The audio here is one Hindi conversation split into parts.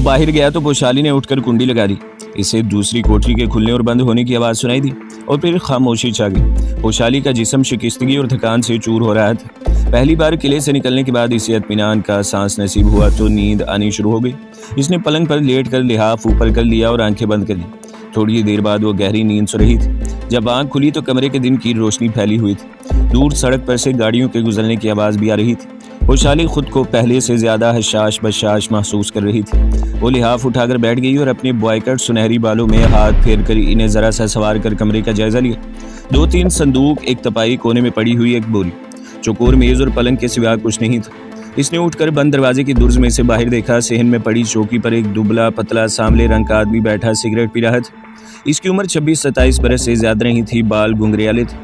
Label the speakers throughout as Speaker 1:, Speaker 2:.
Speaker 1: बाहर गया तो पोशाली ने उठकर कुंडी लगा दी। इसे दूसरी कोठरी के खुलने और बंद होने की आवाज़ सुनाई दी और फिर खामोशी छा गई। पोशाली का जिस्म शिकस्तगी और थकान से चूर हो रहा था। पहली बार किले से निकलने के बाद इसे इत्मीनान का सांस नसीब हुआ तो नींद आनी शुरू हो गई। इसने पलंग पर लेट कर लिहाफ ऊपर कर लिया और आंखें बंद कर ली। थोड़ी देर बाद वो गहरी नींद सो रही थी। जब आंख खुली तो कमरे के दिन की रोशनी फैली हुई थी। दूर सड़क पर से गाड़ियों के गुजरने की आवाज़ भी आ रही थी। पोशाली खुद को पहले से ज़्यादा हशाश बशाश महसूस कर रही थी। वो लिहाफ उठाकर बैठ गई और अपने बॉयकट सुनहरी बालों में हाथ फेर कर इन्हें ज़रा सा सवार कर कमरे का जायज़ा लिया। 2-3 संदूक, एक तपाई, कोने में पड़ी हुई एक बोरी, चौकोर मेज़ और पलंग के सिवा कुछ नहीं था। इसने उठकर बंद दरवाजे की दुर्ज में से बाहर देखा। सेहन में पड़ी चौकी पर एक दुबला पतला सांवले रंग का आदमी बैठा सिगरेट पी रहा था। इसकी उम्र 26-27 बरस से ज़्यादा नहीं थी। बाल घुंघरियाले थे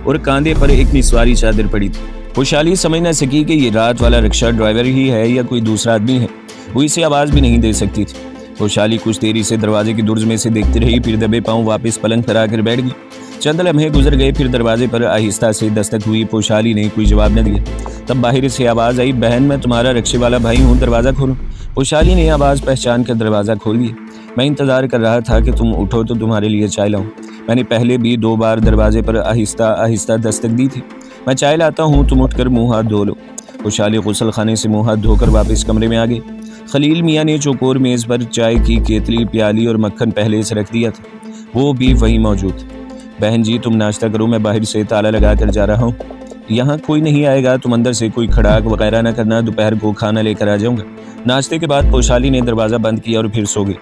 Speaker 1: और कंधे पर एक निस्वारी चादर पड़ी थी। पोशाली समझ न सकी कि ये रात वाला रिक्शा ड्राइवर ही है या कोई दूसरा आदमी है। वो इसे आवाज़ भी नहीं दे सकती थी। पोशाली कुछ देरी से दरवाजे की दुर्ज में से देखती रही, फिर दबे पांव वापस पलंग पर आकर बैठ गई। चंद लम्हे गुजर गए, फिर दरवाजे पर आहिस्ता से दस्तक हुई। पोशाली ने कोई जवाब न दिया। तब बाहर से आवाज़ आई, बहन मैं तुम्हारा रिक्शे वाला भाई हूँ, दरवाज़ा खोलो। पोशाली ने आवाज़ पहचान कर दरवाज़ा खोल दिया। मैं इंतज़ार कर रहा था कि तुम उठो तो तुम्हारे लिए चाय लाऊं। मैंने पहले भी 2 बार दरवाजे पर आहिस्ता आहिस्ता दस्तक दी थी। मैं चाय लाता हूँ, तुम उठकर मुँह हाथ धो लो। पोशाली गुसल खाने से मुँह हाथ धोकर वापस कमरे में आ गई। खलील मियाँ ने चौकोर मेज़ पर चाय की केतली, प्याली और मक्खन पहले से रख दिया था। वो भी वहीं मौजूद। बहन जी तुम नाश्ता करो, मैं बाहर से ताला लगा कर जा रहा हूँ। यहाँ कोई नहीं आएगा, तुम अंदर से कोई खड़ाक वगैरह ना करना, दोपहर को खाना लेकर आ जाऊँगा। नाश्ते के बाद पोशाली ने दरवाज़ा बंद किया और फिर सो गई।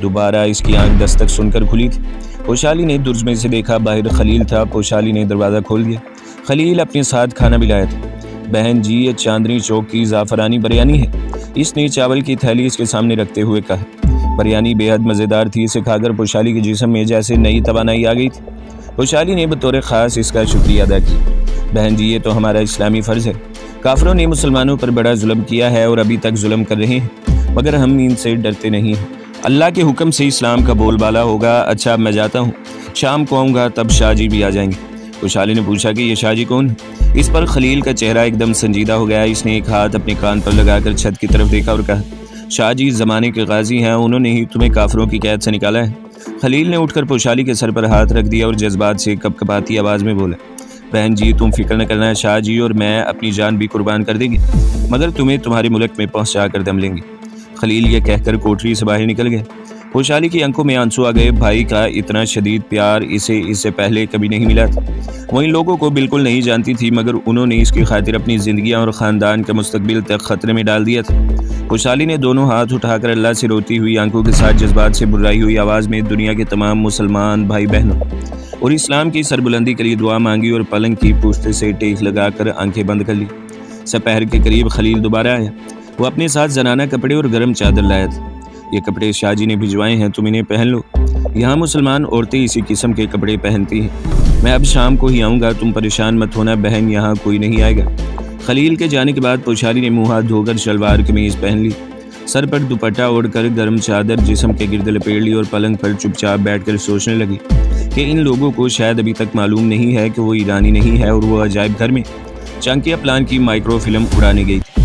Speaker 1: दोबारा इसकी आंख दस्तक सुनकर खुली थी। पोशाली ने दुर्ज में से देखा, बाहर खलील था। पोशाली ने दरवाज़ा खोल दिया। खलील अपने साथ खाना भी लाया था। बहन जी ये चांदनी चौक की ज़ाफ़रानी बिरयानी है। इसने चावल की थैली इसके सामने रखते हुए कहा। बिरयानी बेहद मज़ेदार थी। इसे खाकर पोशाली के जिस्म में जैसे नई तवानाई आ गई थी। पोशाली ने बतौर ख़ास इसका शुक्रिया अदा किया। बहन जी ये तो हमारा इस्लामी फ़र्ज़ है। काफिरों ने मुसलमानों पर बड़ा जुल्म किया है और अभी तक जुल्म कर रहे हैं, मगर हम इनसे डरते नहीं हैं। अल्लाह के हुक्म से इस्लाम का बोलबाला होगा। अच्छा मैं जाता हूँ, शाम को आऊँगा तब शाहजी भी आ जाएंगे। पोशाली ने पूछा कि ये शाहजी कौन है? इस पर खलील का चेहरा एकदम संजीदा हो गया। इसने एक हाथ अपने कान पर लगाकर छत की तरफ देखा और कहा, शाहजी ज़माने के गाजी हैं, उन्होंने ही तुम्हें काफिरों की कैद से निकाला है। खलील ने उठकर पोशाली के सर पर हाथ रख दिया और जज्बात से कपकपाती आवाज़ में बोला, बहन जी तुम फिक्र न करना, शाहजी और मैं अपनी जान भी कुर्बान कर देंगे, मगर तुम्हें तुम्हारे मुल्क में पहुँचा कर दम लेंगे। खलील ये कहकर कोठरी से बाहर निकल गए। पोशाली की आंखों में आंसू आ गए। भाई का इतना शदीद प्यार इसे इससे पहले कभी नहीं मिला था। वो इन लोगों को बिल्कुल नहीं जानती थी, मगर उन्होंने इसकी खातिर अपनी ज़िंदगी और ख़ानदान का मुस्तकबिल तक ख़तरे में डाल दिया था। पोशाली ने दोनों हाथ उठाकर अल्लाह से रोती हुई आंखों के साथ जज्बात से बुर्राई हुई आवाज़ में दुनिया के तमाम मुसलमान भाई बहनों और इस्लाम की सरबुलंदी के लिए दुआ मांगी और पलंग की पुश्त से टेक लगाकर आंखें बंद कर ली। दोपहर के करीब खलील दोबारा आया। वो अपने साथ जनाना कपड़े और गर्म चादर लाया था। ये कपड़े शाहजी ने भिजवाए हैं, तुम इन्हें पहन लो। यहाँ मुसलमान औरतें इसी किस्म के कपड़े पहनती हैं। मैं अब शाम को ही आऊँगा, तुम परेशान मत होना बहन, यहाँ कोई नहीं आएगा। खलील के जाने के बाद पोशाली ने मुँह हाथ धोकर शलवार कमीज़ पहन ली, सर पर दुपट्टा ओढ़कर गर्म चादर जिस्म के गिर्द लपेट ली और पलंग पर चुपचाप बैठकर सोचने लगी कि इन लोगों को शायद अभी तक मालूम नहीं है कि वो ईरानी नहीं है और वो अजायब घर में चांकिया प्लान की माइक्रो फिल्म उड़ाने गई थी।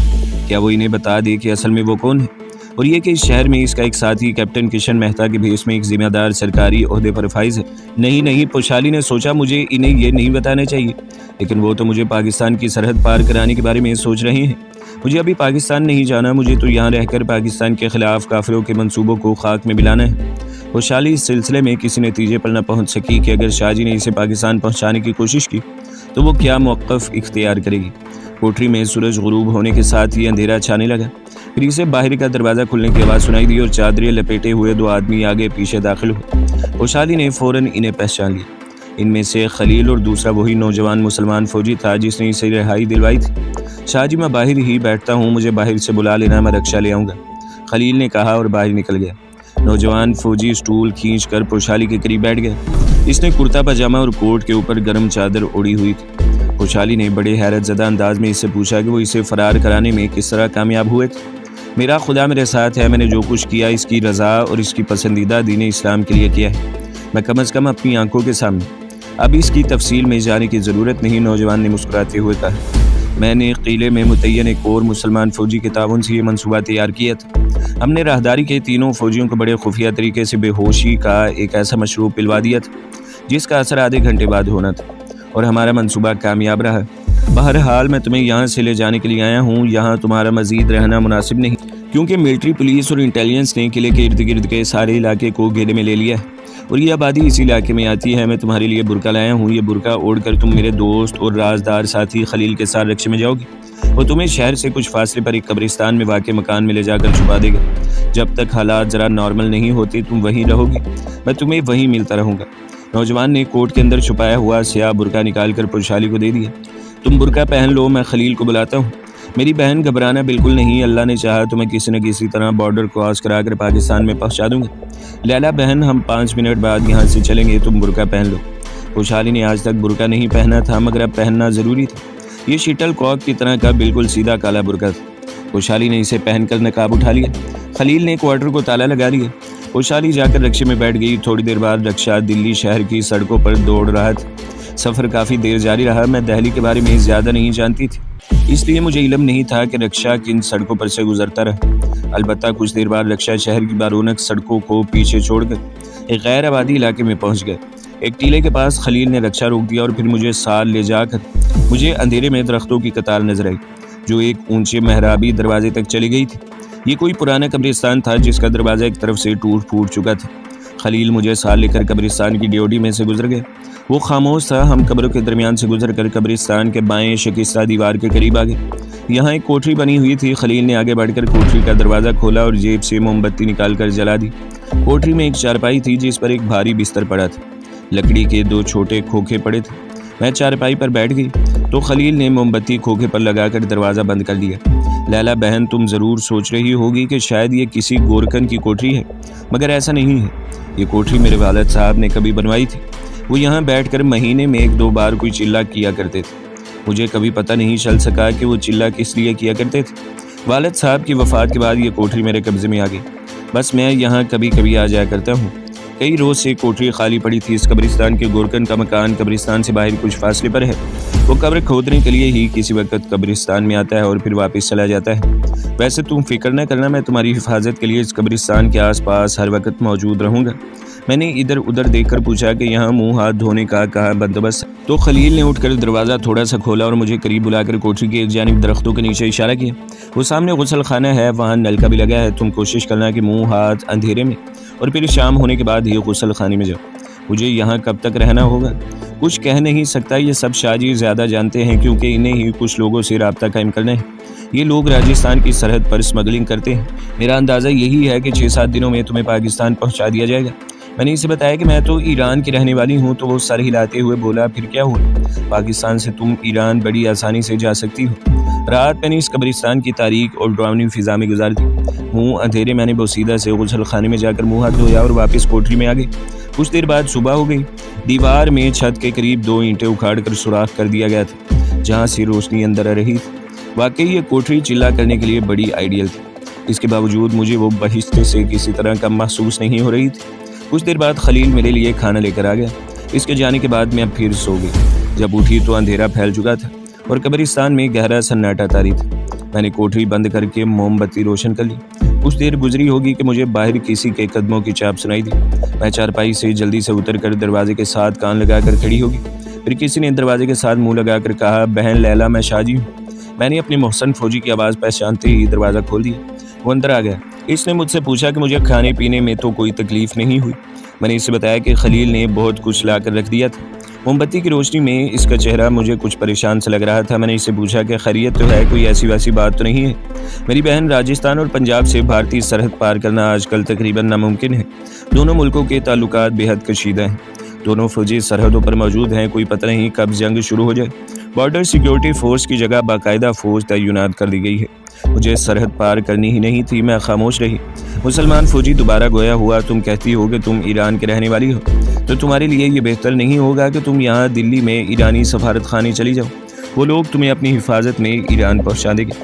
Speaker 1: क्या वो इन्हें बता दे कि असल में वो कौन है और ये कि इस शहर में इसका एक साथी कैप्टन किशन मेहता के भेस में एक जिम्मेदार सरकारी ओहदे पर फाइज है। नहीं, पोशाली ने सोचा मुझे इन्हें ये नहीं बताना चाहिए, लेकिन वो तो मुझे पाकिस्तान की सरहद पार कराने के बारे में सोच रहे हैं। मुझे अभी पाकिस्तान नहीं जाना, मुझे तो यहाँ रहकर पाकिस्तान के खिलाफ काफिरों के मंसूबों को खाक में मिलाना है। पोशाली इस सिलसिले में किसी नतीजे पर न पहुँच सकी कि अगर शाहजी ने इसे पाकिस्तान पहुँचाने की कोशिश की तो वो क्या मौक़िफ़ इख्तियार करेगी। कोठरी में सूरज गुरूब होने के साथ ही अंधेरा छाने लगा। फिर इसे बाहर का दरवाज़ा खुलने की आवाज़ सुनाई दी और चादरें लपेटे हुए 2 आदमी आगे पीछे दाखिल हुए। पोशाली ने फ़ौरन इन्हें पहचान लिया। इनमें से खलील और दूसरा वही नौजवान मुसलमान फ़ौजी था जिसने इसे रिहाई दिलवाई थी। शाहजी मैं बाहर ही बैठता हूँ, मुझे बाहर से बुला लेना, मैं रक्षा ले आऊँगा, खलील ने कहा और बाहर निकल गया। नौजवान फ़ौजी स्टूल खींच कर पोशाली के करीब बैठ गया। इसने कुर्ता पजामा और कोट के ऊपर गर्म चादर ओढ़ी हुई थी। पोशाली ने बड़े हैरत ज़दा अंदाज में इससे पूछा कि वो इसे फ़रार कराने में किस तरह कामयाब हुए थे। मेरा खुदा मेरे साथ है, मैंने जो कुछ किया इसकी रज़ा और इसकी पसंदीदा दीन इस्लाम के लिए किया है, मैं कम अज़ कम अपनी आंखों के सामने। अब इसकी तफसील में जाने की ज़रूरत नहीं, नौजवान ने मुस्कुराते हुए कहा। मैंने किले में मुतय्यन एक और मुसलमान फ़ौजी के ताउन से ये मनसूबा तैयार किया था। हमने राहदारी के तीनों फ़ौजियों को बड़े खुफिया तरीके से बेहोशी का एक ऐसा मशरूब पिलवा दिया था जिसका असर आधे घंटे बाद होना था, और हमारा मनसूबा कामयाब रहा। बहरहाल मैं तुम्हें यहाँ से ले जाने के लिए आया हूँ। यहाँ तुम्हारा मज़ीद रहना मुनासिब नहीं, क्योंकि मिलिट्री, पुलिस और इंटेलिजेंस ने किले के इर्द गिर्द के सारे इलाके को घेरे में ले लिया है और ये आबादी इसी इलाके में आती है। मैं तुम्हारे लिए बुरका लाया हूँ। ये बुरका ओढ़ कर तुम मेरे दोस्त और राजदार साथी खलील के साथ रक्शे में जाओगी और तुम्हें शहर से कुछ फासले पर एक कब्रिस्तान में वाक़ मकान में ले जाकर छुपा देगा। जब तक हालात ज़रा नॉर्मल नहीं होते तुम वहीं रहोगी, मैं तुम्हें वहीं मिलता रहूँगा। नौजवान ने कोट के अंदर छुपाया हुआ स्याह बुरका निकाल कर पुरशाली को दे दिया। तुम बुरका पहन लो, मैं खलील को बुलाता हूँ। मेरी बहन, घबराना बिल्कुल नहीं। अल्लाह ने चाहा तो मैं किसी न किसी तरह बॉर्डर क्रॉस करा कर पाकिस्तान में पहुँचा दूँगा। लैला बहन, हम 5 मिनट बाद यहाँ से चलेंगे, तुम बुरका पहन लो। खुशहाली ने आज तक बुरका नहीं पहना था, मगर अब पहनना ज़रूरी था। ये शीटल कॉक की तरह का बिल्कुल सीधा काला बुरका था। खुशहाली ने इसे पहनकर नकाब उठा लिया। खलील ने क्वार्टर को ताला लगा दिया। खुशहाली जाकर रक्शे में बैठ गई। थोड़ी देर बाद रक्शा दिल्ली शहर की सड़कों पर दौड़ रहा था। सफ़र काफ़ी देर जारी रहा। मैं दिल्ली के बारे में ज़्यादा नहीं जानती थी, इसलिए मुझे इल्म नहीं था कि रक्शा किन सड़कों पर से गुजरता रहा। अलबत्ता कुछ देर बाद रक्शा शहर की बारूनक सड़कों को पीछे छोड़कर एक गैर आबादी इलाके में पहुंच गए। एक टीले के पास खलील ने रक्शा रोक दिया और फिर मुझे साथ ले जाकर मुझे अंधेरे में दरख्तों की कतार नजर आई जो एक ऊंचे मेहराबी दरवाजे तक चली गई थी। ये कोई पुराना कब्रिस्तान था जिसका दरवाज़ा एक तरफ से टूट फूट चुका था। खलील मुझे साथ लेकर कब्रिस्तान की ड्योढ़ी में से गुजर गए। वो खामोश था। हम कब्रों के दरमियान से गुजर कर कब्रिस्तान के बाएं शिकस्ता दीवार के करीब आ गए। यहाँ एक कोठरी बनी हुई थी। खलील ने आगे बढ़कर कोठरी का दरवाज़ा खोला और जेब से मोमबत्ती निकालकर जला दी। कोठरी में एक चारपाई थी जिस पर एक भारी बिस्तर पड़ा था। लकड़ी के 2 छोटे खोखे पड़े थे। मैं चारपाई पर बैठ गई तो खलील ने मोमबत्ती खोखे पर लगाकर दरवाज़ा बंद कर दिया। लैला बहन, तुम ज़रूर सोच रही होगी कि शायद ये किसी गोरकन की कोठरी है, मगर ऐसा नहीं है। ये कोठरी मेरे वालिद साहब ने कभी बनवाई थी। वो यहाँ बैठकर महीने में 1-2 बार कोई चिल्ला किया करते थे। मुझे कभी पता नहीं चल सका कि वो चिल्ला किस लिए किया करते थे। वालिद साहब की वफ़ात के बाद ये कोठरी मेरे कब्ज़े में आ गई। बस मैं यहाँ कभी कभी आ जाया करता हूँ। कई रोज़ से कोठरी खाली पड़ी थी। इस कब्रिस्तान के गोरकन का मकान कब्रिस्तान से बाहर कुछ फासले पर है। वो कब्र खोदने के लिए ही किसी वक्त कब्रिस्तान में आता है और फिर वापस चला जाता है। वैसे तुम फिक्र न करना, मैं तुम्हारी हिफाजत के लिए इस कब्रिस्तान के आसपास हर वक्त मौजूद रहूँगा। मैंने इधर उधर देखकर पूछा कि यहाँ मुंह हाथ धोने का कहाँ बंदोबस्त है। तो खलील ने उठकर दरवाज़ा थोड़ा सा खोला और मुझे करीब बुलाकर कोठरी की एक जानिब दरख्तों के नीचे इशारा किया। वो सामने गुसल खाना है, वहाँ नलका भी लगा है। तुम कोशिश करना कि मुँह हाथ अंधेरे में और फिर शाम होने के बाद ही गुसल खाने में जाओ। मुझे यहाँ कब तक रहना होगा कुछ कह नहीं सकता। ये सब शाहजी ज़्यादा जानते हैं, क्योंकि इन्हें ही कुछ लोगों से रब्ता कायम करना है। ये लोग राजस्थान की सरहद पर स्मगलिंग करते हैं। मेरा अंदाज़ा यही है कि 6-7 दिनों में तुम्हें पाकिस्तान पहुँचा दिया जाएगा। मैंने इसे बताया कि मैं तो ईरान की रहने वाली हूँ, तो वो सर हिलाते हुए बोला, फिर क्या हुआ? पाकिस्तान से तुम ईरान बड़ी आसानी से जा सकती हो। रात मैंने इस कब्रिस्तान की तारीख और डरावनी फिजा में गुजार दी। मुँह अंधेरे मैंने बोसीदा से गुसल खाने में जाकर मुँह हाथ धोया और वापस कोठरी में आ गई। कुछ देर बाद सुबह हो गई। दीवार में छत के करीब 2 ईंटें उखाड़ कर सुराख कर दिया गया था जहाँ से रोशनी अंदर आ रही थी। वाकई ये कोठरी चिल्ला करने के लिए बड़ी आइडियल थी। इसके बावजूद मुझे वो बहिश्ते से किसी तरह का महसूस नहीं हो रही थी। कुछ देर बाद खलील मेरे लिए खाना लेकर आ गया। इसके जाने के बाद मैं फिर सो गई। जब उठी तो अंधेरा फैल चुका था और कब्रिस्तान में गहरा सन्नाटा तारी था। मैंने कोठरी बंद करके मोमबत्ती रोशन कर ली। कुछ देर गुजरी होगी कि मुझे बाहर किसी के कदमों की चाप सुनाई दी। मैं चारपाई से जल्दी से उतरकर दरवाजे के साथ कान लगाकर खड़ी होगी। फिर किसी ने दरवाजे के साथ मुंह लगाकर कहा, बहन लैला, मैं शाहजी हूँ। मैंने अपने मोहसन फौजी की आवाज़ पहचानते ही दरवाज़ा खोल दिया। वो अंदर आ गया। इसने मुझसे पूछा कि मुझे खाने पीने में तो कोई तकलीफ़ नहीं हुई। मैंने इसे बताया कि खलील ने बहुत कुछ ला कर रख दिया था। मोमबत्ती की रोशनी में इसका चेहरा मुझे कुछ परेशान सा लग रहा था। मैंने इससे पूछा कि खैरियत तो है, कोई ऐसी वैसी बात तो नहीं है? मेरी बहन, राजस्थान और पंजाब से भारतीय सरहद पार करना आजकल तकरीबन नामुमकिन है। दोनों मुल्कों के ताल्लुकात बेहद कशीदा हैं। दोनों फौजी सरहदों पर मौजूद हैं। कोई पता नहीं कब जंग शुरू हो जाए। बॉर्डर सिक्योरिटी फोर्स की जगह बाकायदा फ़ौज तैनात कर दी गई है। मुझे सरहद पार करनी ही नहीं थी। मैं खामोश रही। मुसलमान फौजी दोबारा गोया हुआ, तुम कहती हो कि तुम ईरान के रहने वाली हो, तो तुम्हारे लिए ये बेहतर नहीं होगा कि तुम यहाँ दिल्ली में ईरानी सफारत खाने चली जाओ। वो लोग तुम्हें अपनी हिफाजत में ईरान पहुँचा देंगे।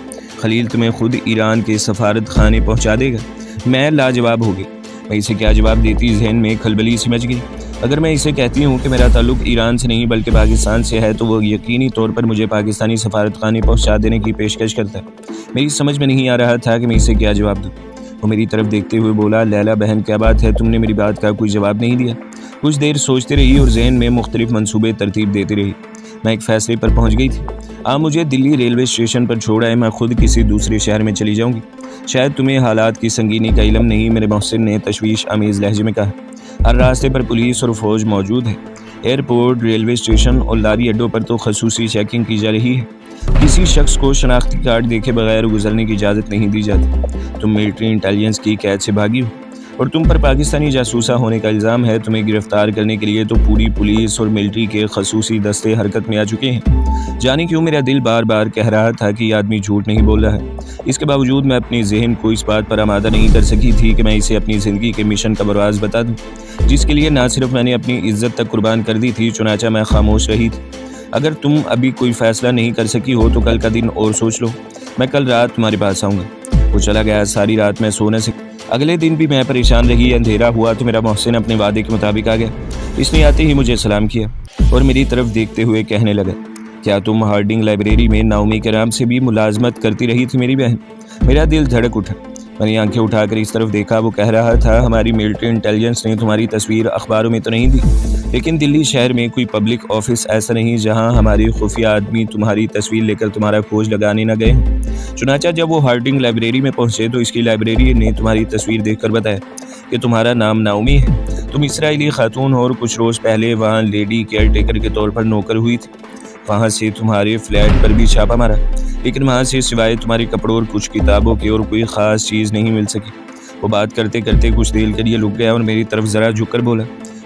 Speaker 1: खलील तुम्हें खुद ईरान के सफारत खाने पहुँचा देगा। मैं लाजवाब हो गई। मैं इसे क्या जवाब देती, जहन में खलबली सी मच गई। अगर मैं इसे कहती हूँ कि मेरा ताल्लुक ईरान से नहीं बल्कि पाकिस्तान से है तो वो यकीनी तौर पर मुझे पाकिस्तानी सफारतखाने पहुँचा देने की पेशकश करता है। मेरी समझ में नहीं आ रहा था कि मैं इसे क्या जवाब दूँ। वो मेरी तरफ देखते हुए बोला, लैला बहन क्या बात है, तुमने मेरी बात का कोई जवाब नहीं दिया। कुछ देर सोचती रही और जहन में मुख्तलिफ मंसूबे तरतीब देती रही। मैं एक फ़ैसले पर पहुँच गई थी। आप मुझे दिल्ली रेलवे स्टेशन पर छोड़ आए, मैं खुद किसी दूसरे शहर में चली जाऊँगी। शायद तुम्हें हालात की संगीनी का इल्म नहीं, मेरे मोहसिन ने तशवीश आमेज़ लहजे में कहा। हर रास्ते पर पुलिस और फौज मौजूद है। एयरपोर्ट, रेलवे स्टेशन और लारी अड्डों पर तो खसूसी चेकिंग की जा रही है। किसी शख्स को शनाख्ती कार्ड देखे बगैर गुजरने की इजाज़त नहीं दी जाती। तुम मिलिट्री इंटेलिजेंस की कैद से भागी हो और तुम पर पाकिस्तानी जासूसा होने का इल्ज़ाम है। तुम्हें गिरफ्तार करने के लिए तो पूरी पुलिस और मिलिट्री के खसूसी दस्ते हरकत में आ चुके हैं। जाने क्यों मेरा दिल बार बार कह रहा था कि यह आदमी झूठ नहीं बोल रहा है। इसके बावजूद मैं अपने जहन को इस बात पर आमादा नहीं कर सकी थी कि मैं इसे अपनी ज़िंदगी के मिशन का बरवाज़ बता दूँ, जिसके लिए ना सिर्फ मैंने अपनी इज्जत तक कुर्बान कर दी थी। चुनाचा मैं खामोश रही थी। अगर तुम अभी कोई फ़ैसला नहीं कर सकी हो तो कल का दिन और सोच लो, मैं कल रात तुम्हारे पास आऊँगा। वो चला गया। सारी रात मैं सो न सकी। अगले दिन भी मैं परेशान रही। अंधेरा हुआ तो मेरा मोहसिन अपने वादे के मुताबिक आ गया। इसने आते ही मुझे सलाम किया और मेरी तरफ देखते हुए कहने लगा, क्या तुम हार्डिंग लाइब्रेरी में नाओमी के नाम से भी मुलाजमत करती रही थी मेरी बहन? मेरा दिल धड़क उठा। मैंने आंखें उठाकर इस तरफ देखा। वो कह रहा था, हमारी मिलिट्री इंटेलिजेंस ने तुम्हारी तस्वीर अखबारों में तो नहीं दी, लेकिन दिल्ली शहर में कोई पब्लिक ऑफिस ऐसा नहीं जहां हमारे खुफिया आदमी तुम्हारी तस्वीर लेकर तुम्हारा खोज लगाने न गए। चुनाचा जब वो हार्डिंग लाइब्रेरी में पहुंचे तो इसकी लाइब्रेरी ने तुम्हारी तस्वीर देखकर बताया कि तुम्हारा नाम नाओमी है। तुम इसराइली खातून हो और कुछ रोज़ पहले वहाँ लेडी केयर टेकर के तौर पर नौकर हुई थी। वहाँ से तुम्हारे फ्लैट पर भी छापा मारा, लेकिन वहाँ से सिवाय तुम्हारे कपड़ों और कुछ किताबों की और कोई ख़ास चीज़ नहीं मिल सकी। वो बात करते करते कुछ देर के लिए रुक गया और मेरी तरफ ज़रा झुककर बोला,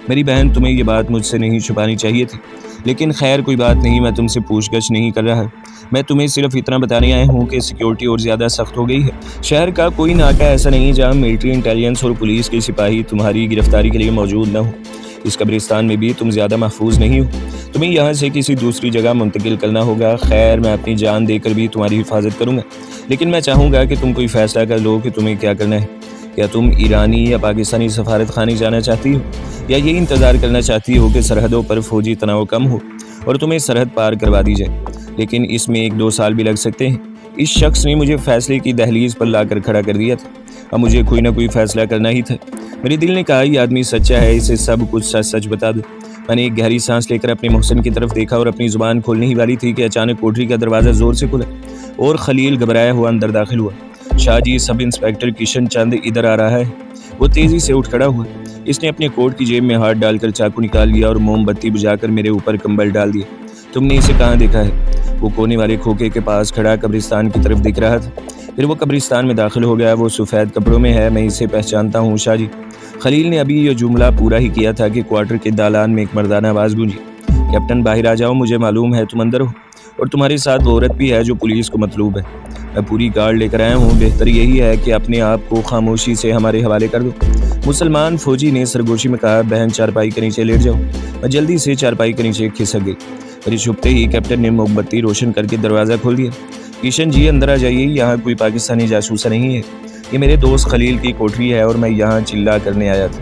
Speaker 1: मेरी बहन, तुम्हें ये बात मुझसे नहीं छुपानी चाहिए थी, लेकिन खैर कोई बात नहीं, मैं तुमसे पूछगछ नहीं कर रहा। मैं तुम्हें सिर्फ इतना बताने आया हूँ कि सिक्योरिटी और ज़्यादा सख्त हो गई है। शहर का कोई नाका ऐसा नहीं जहाँ मिलिट्री इंटेलिजेंस और पुलिस के सिपाही तुम्हारी गिरफ्तारी के लिए मौजूद न हो। इस कब्रिस्तान में भी तुम ज़्यादा महफूज नहीं हो। तुम्हें यहाँ से किसी दूसरी जगह मुंतकिल करना होगा। खैर, मैं अपनी जान देकर भी तुम्हारी हिफाजत करूँगा, लेकिन मैं चाहूँगा कि तुम कोई फ़ैसला कर लो कि तुम्हें क्या करना है। क्या तुम ईरानी या पाकिस्तानी सफारत खाने जाना चाहती हो, या ये इंतज़ार करना चाहती हो कि सरहदों पर फौजी तनाव कम हो और तुम्हें सरहद पार करवा दी जाए? लेकिन इसमें 1-2 साल भी लग सकते हैं। इस शख्स ने मुझे फ़ैसले की दहलीज पर लाकर खड़ा कर दिया था। अब मुझे कोई ना कोई फ़ैसला करना ही था। मेरे दिल ने कहा, यह आदमी सच्चा है, इसे सब कुछ सच सच बता दो। मैंने एक गहरी सांस लेकर अपने मोहसिन की तरफ देखा और अपनी ज़ुबान खोलने ही वाली थी कि अचानक कोठरी का दरवाज़ा ज़ोर से खुला और खलील घबराया हुआ अंदर दाखिल हुआ। शाहजी, सब इंस्पेक्टर किशन चंद इधर आ रहा है। वो तेज़ी से उठ खड़ा हुआ। इसने अपने कोट की जेब में हाथ डालकर चाकू निकाल लिया और मोमबत्ती बुझाकर मेरे ऊपर कंबल डाल दिया। तुमने इसे कहाँ देखा है? वो कोने वाले खोखे के पास खड़ा कब्रिस्तान की तरफ दिख रहा था। फिर वो कब्रिस्तान में दाखिल हो गया। वो सफ़ेद कपड़ों में है, मैं इसे पहचानता हूँ शाहजी। खलील ने अभी यह जुमला पूरा ही किया था कि क्वार्टर के दालान में एक मर्दाना आवाज़ गूंजी, कैप्टन बाहर आ जाओ, मुझे मालूम है तुम अंदर हो और तुम्हारे साथ वो औरत भी है जो पुलिस को मतलूब है। मैं पूरी गार्ड लेकर आया हूँ। बेहतर यही है कि अपने आप को खामोशी से हमारे हवाले कर दो। मुसलमान फौजी ने सरगोशी में कहा, बहन चारपाई के नीचे लेट जाओ। मैं जल्दी से चारपाई के नीचे खिसक गई। मेरी छुपते ही कैप्टन ने मोमबत्ती रोशन करके दरवाज़ा खोल दिया। किशन जी, अंदर आ जाइए, यहाँ कोई पाकिस्तानी जासूसा नहीं है। ये मेरे दोस्त खलील की कोठरी है और मैं यहाँ चिल्ला करने आया था।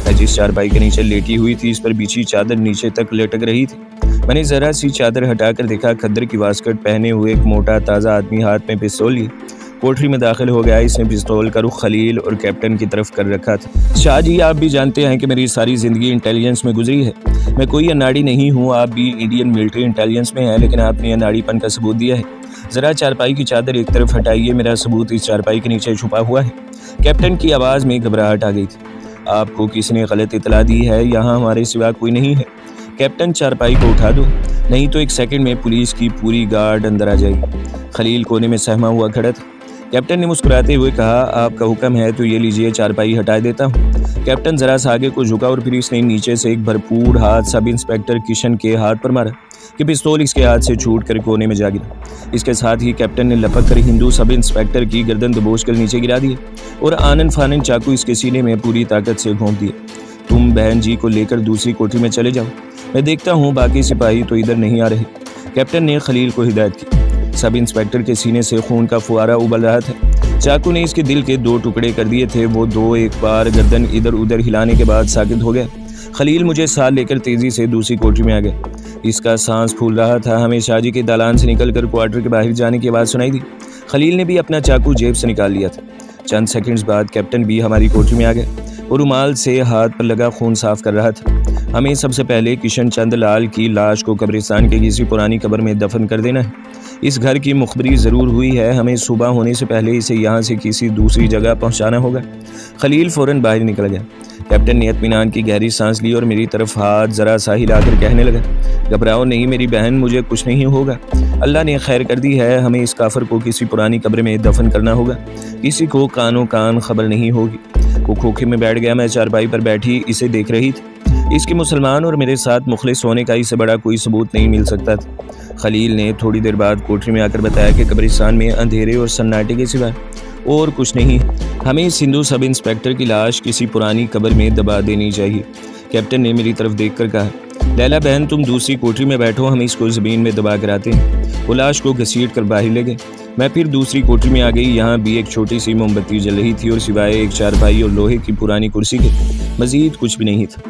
Speaker 1: मैं जिस चारपाई के नीचे लेटी हुई थी, इस पर बिछी चादर नीचे तक लटक रही थी। मैंने ज़रा सी चादर हटाकर देखा, खद्दर की वास्कट पहने हुए एक मोटा ताज़ा आदमी हाथ में पिस्तौल लिए कोठरी में दाखिल हो गया। इसने पिस्तौल का रुख खलील और कैप्टन की तरफ कर रखा था। शाह जी, आप भी जानते हैं कि मेरी सारी ज़िंदगी इंटेलिजेंस में गुजरी है। मैं कोई अनाड़ी नहीं हूँ। आप भी इंडियन मिलिट्री इंटेलिजेंस में हैं, लेकिन आपने अनाड़ीपन का सबूत दिया है। ज़रा चारपाई की चादर एक तरफ हटाइए, मेरा सबूत इस चारपाई के नीचे छुपा हुआ है। कैप्टन की आवाज़ में घबराहट आ गई थी। आपको किसी ने गलत इतला दी है, यहाँ हमारे सिवा कोई नहीं है। कैप्टन, चारपाई को उठा दो, नहीं तो एक सेकंड में पुलिस की पूरी गार्ड अंदर आ जाएगी। खलील कोने में सहमा हुआ खड़ा था। कैप्टन ने मुस्कुराते हुए कहा, आपका हुक्म है तो ये लीजिए, चारपाई हटा देता हूँ। कैप्टन ज़रा सा आगे को झुका और फिर इसने नीचे से एक भरपूर हाथ सब इंस्पेक्टर किशन के हाथ पर मारा कि पिस्तौल इसके हाथ से छूट कर कोने में जा गिरा। इसके साथ ही कैप्टन ने लपक कर हिंदू सब इंस्पेक्टर की गर्दन दबोच कर नीचे गिरा दिया और आनन फानन चाकू इसके सीने में पूरी ताकत से घोंप दिया। तुम बहन जी को लेकर दूसरी कोठरी में चले जाओ, मैं देखता हूँ बाकी सिपाही तो इधर नहीं आ रहे। कैप्टन ने खलील को हिदायत की। सब इंस्पेक्टर के सीने से खून का फुआरा उबल रहा था। चाकू ने इसके दिल के 2 टुकड़े कर दिए थे। वो 2 एक बार गर्दन इधर उधर हिलाने के बाद साकित हो गया। खलील मुझे साथ लेकर तेज़ी से दूसरी कोठरी में आ गया। इसका सांस फूल रहा था। हमें शाजी के दालान से निकलकर क्वार्टर के बाहर जाने की आवाज़ सुनाई दी। खलील ने भी अपना चाकू जेब से निकाल लिया था। चंद सेकंड्स बाद कैप्टन भी हमारी कोठरी में आ गया। वो रुमाल से हाथ पर लगा खून साफ कर रहा था। हमें सबसे पहले किशन चंद लाल की लाश को कब्रिस्तान के किसी पुरानी कब्र में दफन कर देना है। इस घर की मुखबरी ज़रूर हुई है। हमें सुबह होने से पहले इसे यहाँ से किसी दूसरी जगह पहुँचाना होगा। खलील फ़ौरन बाहर निकल गया। कैप्टन ने इत्मीनान की गहरी सांस ली और मेरी तरफ हाथ ज़रा सा हिलाकर कहने लगा, घबराओ नहीं मेरी बहन, मुझे कुछ नहीं होगा। अल्लाह ने खैर कर दी है। हमें इस काफिर को किसी पुरानी कब्र में दफन करना होगा। किसी को कानो कान खबर नहीं होगी। वो खोखे में बैठ गया। मैं चारपाई पर बैठी इसे देख रही थी। इसके मुसलमान और मेरे साथ मुखलिस होने का इससे बड़ा कोई सबूत नहीं मिल सकता था। खलील ने थोड़ी देर बाद कोठरी में आकर बताया कि कब्रिस्तान में अंधेरे और सन्नाटे के सिवा और कुछ नहीं। हमें इस हिंदू सब इंस्पेक्टर की लाश किसी पुरानी कब्र में दबा देनी चाहिए। कैप्टन ने मेरी तरफ देखकर कहा, लैला बहन तुम दूसरी कोठरी में बैठो, हम इसको ज़मीन में दबा कर आते हैं। वो लाश को घसीट कर बाहर ले गए। मैं फिर दूसरी कोठरी में आ गई। यहाँ भी एक छोटी सी मोमबत्ती जल रही थी और सिवाय एक चारपाई और लोहे की पुरानी कुर्सी के मज़ीद कुछ भी नहीं था।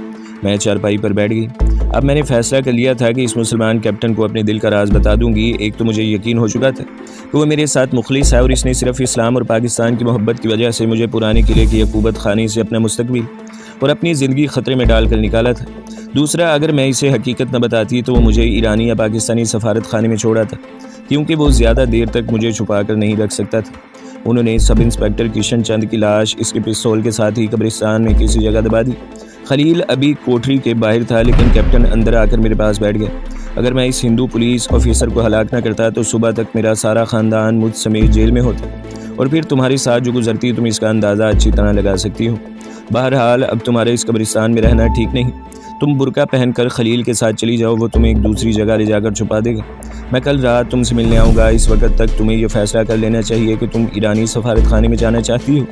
Speaker 1: मैं चारपाई पर बैठ गई। अब मैंने फैसला कर लिया था कि इस मुसलमान कैप्टन को अपने दिल का राज बता दूंगी। एक तो मुझे यकीन हो चुका था कि वो मेरे साथ मुखलिस है और इसने सिर्फ इस्लाम और पाकिस्तान की मोहब्बत की वजह से मुझे पुराने किले की अकूबत खानी से अपना मुस्तकबिल और अपनी ज़िंदगी ख़तरे में डालकर निकाला था। दूसरा, अगर मैं इसे हकीकत न बताती तो वो मुझे ईरानी या पाकिस्तानी सफारत खाने में छोड़ा था, क्योंकि वो ज़्यादा देर तक मुझे छुपा कर नहीं रख सकता था। उन्होंने सब इंस्पेक्टर किशन चंद की लाश इसके पिस्तौल के साथ ही कब्रिस्तान में किसी जगह दबा दी। खलील अभी कोठरी के बाहर था, लेकिन कैप्टन अंदर आकर मेरे पास बैठ गया। अगर मैं इस हिंदू पुलिस ऑफिसर को हलाक न करता तो सुबह तक मेरा सारा ख़ानदान मुझ समेत जेल में होता, और फिर तुम्हारे साथ जो गुजरती तुम इसका अंदाज़ा अच्छी तरह लगा सकती हो। बहरहाल अब तुम्हारे इस कब्रिस्तान में रहना ठीक नहीं। तुम बुर्का पहनकर खलील के साथ चली जाओ, वो तुम्हें एक दूसरी जगह ले जाकर छुपा देगा। मैं कल रात तुमसे मिलने आऊँगा। इस वक्त तक तुम्हें यह फैसला कर लेना चाहिए कि तुम ईरानी सफारत खाने में जाना चाहती हो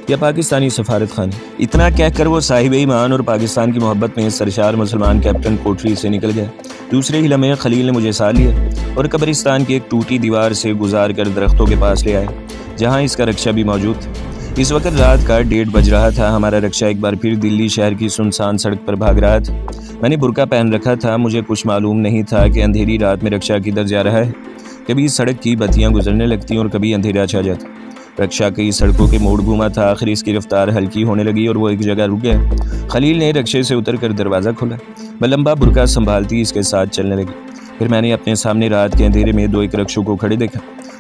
Speaker 1: या पाकिस्तानी सफारत खाने। इतना कहकर वो साहिब ईमान और पाकिस्तान की मोहब्बत में सरशार मुसलमान कैप्टन कोठरी से निकल गया। दूसरे ही लम्हे खलील ने मुझे साथ लिया और कब्रिस्तान की एक टूटी दीवार से गुजार कर दरख्तों के पास ले आए, जहाँ इसका रक्षा भी मौजूद था। इस वक्त रात का 1:30 बज रहा था। हमारा रक्षा एक बार फिर दिल्ली शहर की सुनसान सड़क पर भाग रहा था। मैंने बुर्का पहन रखा था। मुझे कुछ मालूम नहीं था कि अंधेरी रात में रक्षा किधर जा रहा है। कभी सड़क की बत्तियां गुजरने लगती और कभी अंधेरा छा जाता। रक्षा कई सड़कों के मोड़ घूमा था। आखिर इसकी रफ्तार हल्की होने लगी और वो एक जगह रुक गया। खलील ने रक्षे से उतर कर दरवाज़ा खोला। मैं लंबा बुर्का संभालती इसके साथ चलने लगी। फिर मैंने अपने सामने रात के अंधेरे में 2 एक रक्षों को खड़े देखा।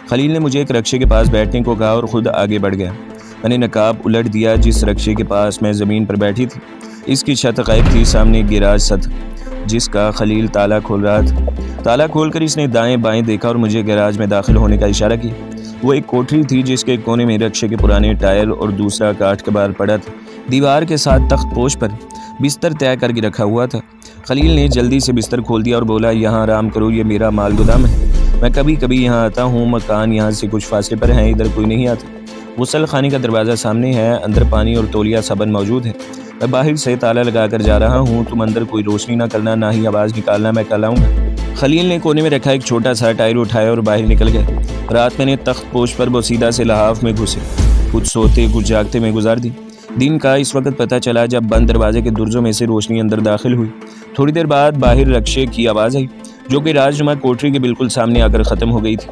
Speaker 1: खलील ने मुझे एक रक्षे के पास बैठने को कहा और ख़ुद आगे बढ़ गया। मैंने नकाब उलट दिया। जिस रक्षे के पास मैं ज़मीन पर बैठी थी, इसकी छत गायब थी। सामने गिराज सत जिसका खलील ताला खोल रहा था। ताला खोलकर इसने दाएं बाएं देखा और मुझे गैराज में दाखिल होने का इशारा किया। वो एक कोठरी थी जिसके कोने में रक्षे के पुराने टायर और दूसरा काठ का बार पड़ा था। दीवार के साथ तख्तपोश पर बिस्तर तय करके रखा हुआ था। खलील ने जल्दी से बिस्तर खोल दिया और बोला, यहाँ आराम करो, ये मेरा माल गोदाम है। मैं कभी कभी यहाँ आता हूँ। मकान यहाँ से कुछ फासले पर है, इधर कोई नहीं आता। गुसल खाने का दरवाज़ा सामने है। अंदर पानी और तौलिया साबन मौजूद है। मैं बाहर से ताला लगाकर जा रहा हूँ। तुम अंदर कोई रोशनी ना करना, ना ही आवाज़ निकालना, मैं कल आऊँगा। खलील ने कोने में रखा एक छोटा सा टायर उठाया और बाहर निकल गए। रात मैंने तख्त पोश पर बोसीदा से लहाफ में घुसे। कुछ सोते कुछ जागते में गुजार दी। दिन का इस वक्त पता चला जब बंद दरवाजे के दुर्जों में से रोशनी अंदर दाखिल हुई। थोड़ी देर बाद बाहर रक्षे की आवाज़ आई, जो कि राजनुमा कोठरी के बिल्कुल सामने आकर ख़त्म हो गई थी।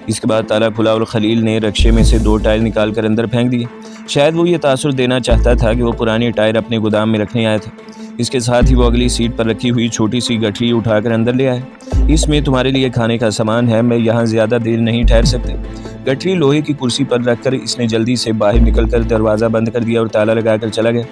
Speaker 1: इसके बाद ताला खुला और खलील ने रक्षे में से 2 टायर निकाल कर अंदर फेंक दिए। शायद वो ये तासुर देना चाहता था कि वो पुराने टायर अपने गोदाम में रखने आया था। इसके साथ ही वो अगली सीट पर रखी हुई छोटी सी गठरी उठाकर अंदर ले आए। इसमें तुम्हारे लिए खाने का सामान है, मैं यहाँ ज़्यादा देर नहीं ठहर सकते। गठरी लोहे की कुर्सी पर रखकर इसने जल्दी से बाहर निकलकर दरवाज़ा बंद कर दिया और ताला लगाकर चला गया।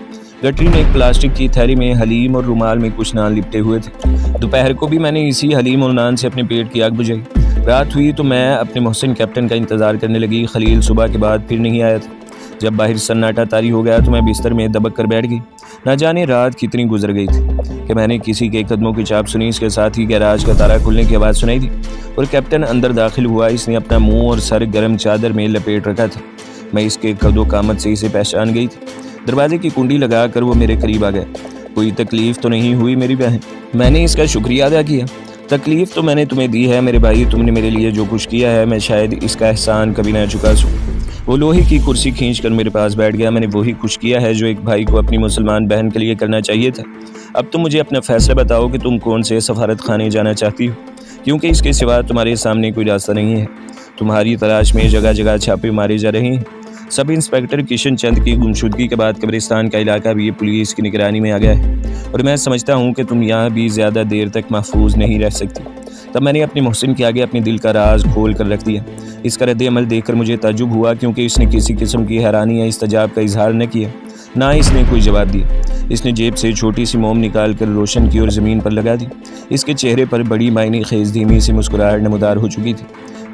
Speaker 1: गठरी में एक प्लास्टिक की थैली में हलीम और रुमाल में कुछ नान लिपटे हुए थे। दोपहर को भी मैंने इसी हलीम और नान से अपने पेट की आग बुझाई। रात हुई तो मैं अपने मोहसिन कैप्टन का इंतज़ार करने लगी। खलील सुबह के बाद फिर नहीं आया था। जब बाहर सन्नाटा तारी हो गया तो मैं बिस्तर में दबक कर बैठ गई। ना जाने रात कितनी गुजर गई थी कि मैंने किसी के कदमों की चाप सुनी। इसके साथ ही गैराज का ताला खुलने की आवाज़ सुनाई दी और कैप्टन अंदर दाखिल हुआ। इसने अपना मुंह और सर गर्म चादर में लपेट रखा था। मैं इसके कदो कामत से इसे पहचान गई थी। दरवाजे की कुंडी लगाकर वो मेरे करीब आ गया। कोई तकलीफ़ तो नहीं हुई मेरी बहन? मैंने इसका शुक्रिया अदा किया। तकलीफ़ तो मैंने तुम्हें दी है मेरे भाई। तुमने मेरे लिए जो कुछ किया है मैं शायद इसका एहसान कभी ना चुका सकूँ। वो लोहे की कुर्सी खींचकर मेरे पास बैठ गया। मैंने वही कुछ किया है जो एक भाई को अपनी मुसलमान बहन के लिए करना चाहिए था। अब तुम मुझे अपना फैसला बताओ कि तुम कौन से सफारत खाने जाना चाहती हो, क्योंकि इसके सिवा तुम्हारे सामने कोई रास्ता नहीं है। तुम्हारी तलाश में जगह जगह छापे मारे जा रहे हैं। सब इंस्पेक्टर किशन चंद की गुमशुदगी के बाद कब्रिस्तान का इलाका भी पुलिस की निगरानी में आ गया है और मैं समझता हूँ कि तुम यहाँ भी ज़्यादा देर तक महफूज नहीं रह सकती। तब मैंने अपने मोहसिन के आगे अपने दिल का राज खोल कर रख दिया। इसका रद्द-ए-अमल देखकर मुझे ताज्जुब हुआ, क्योंकि इसने किसी किस्म की हैरानी या इस्तजाब का इजहार न किया, ना इसने कोई जवाब दिया। इसने जेब से छोटी सी मोम निकाल कर रोशन की और ज़मीन पर लगा दी। इसके चेहरे पर बड़ी मायने खेज धीमी सी मुस्कुराहट नमूदार हो चुकी थी।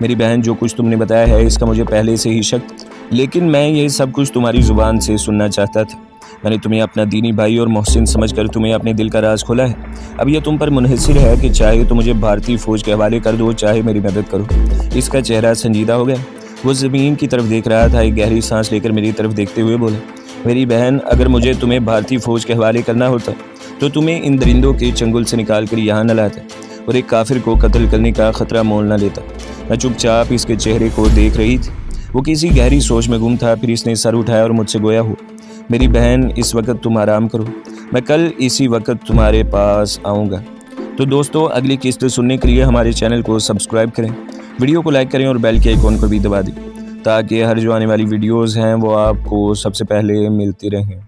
Speaker 1: मेरी बहन, जो कुछ तुमने बताया है इसका मुझे पहले से ही शक, लेकिन मैं ये सब कुछ तुम्हारी ज़ुबान से सुनना चाहता था। मैंने तुम्हें अपना दीनी भाई और मोहसिन समझकर तुम्हें अपने दिल का राज खोला है। अब यह तुम पर मुनहसर है कि चाहे तो मुझे भारतीय फ़ौज के हवाले कर दो, चाहे मेरी मदद करो। इसका चेहरा संजीदा हो गया। वो ज़मीन की तरफ देख रहा था। एक गहरी सांस लेकर मेरी तरफ देखते हुए बोला, मेरी बहन, अगर मुझे तुम्हें भारतीय फ़ौज के हवाले करना होता तो तुम्हें इन दरिंदों के चंगुल से निकाल कर यहाँ न लाता और एक काफिर को कत्ल करने का ख़तरा मोल न लेता। मैं चुपचाप इसके चेहरे को देख रही थी। वो किसी गहरी सोच में गुम था। फिर इसने सर उठाया और मुझसे गोया हुआ, मेरी बहन, इस वक्त तुम आराम करो, मैं कल इसी वक्त तुम्हारे पास आऊँगा। तो दोस्तों, अगली किस्त सुनने के लिए हमारे चैनल को सब्सक्राइब करें, वीडियो को लाइक करें और बेल के आइकॉन को भी दबा दें, ताकि हर जो आने वाली वीडियोज़ हैं वो आपको सबसे पहले मिलती रहें।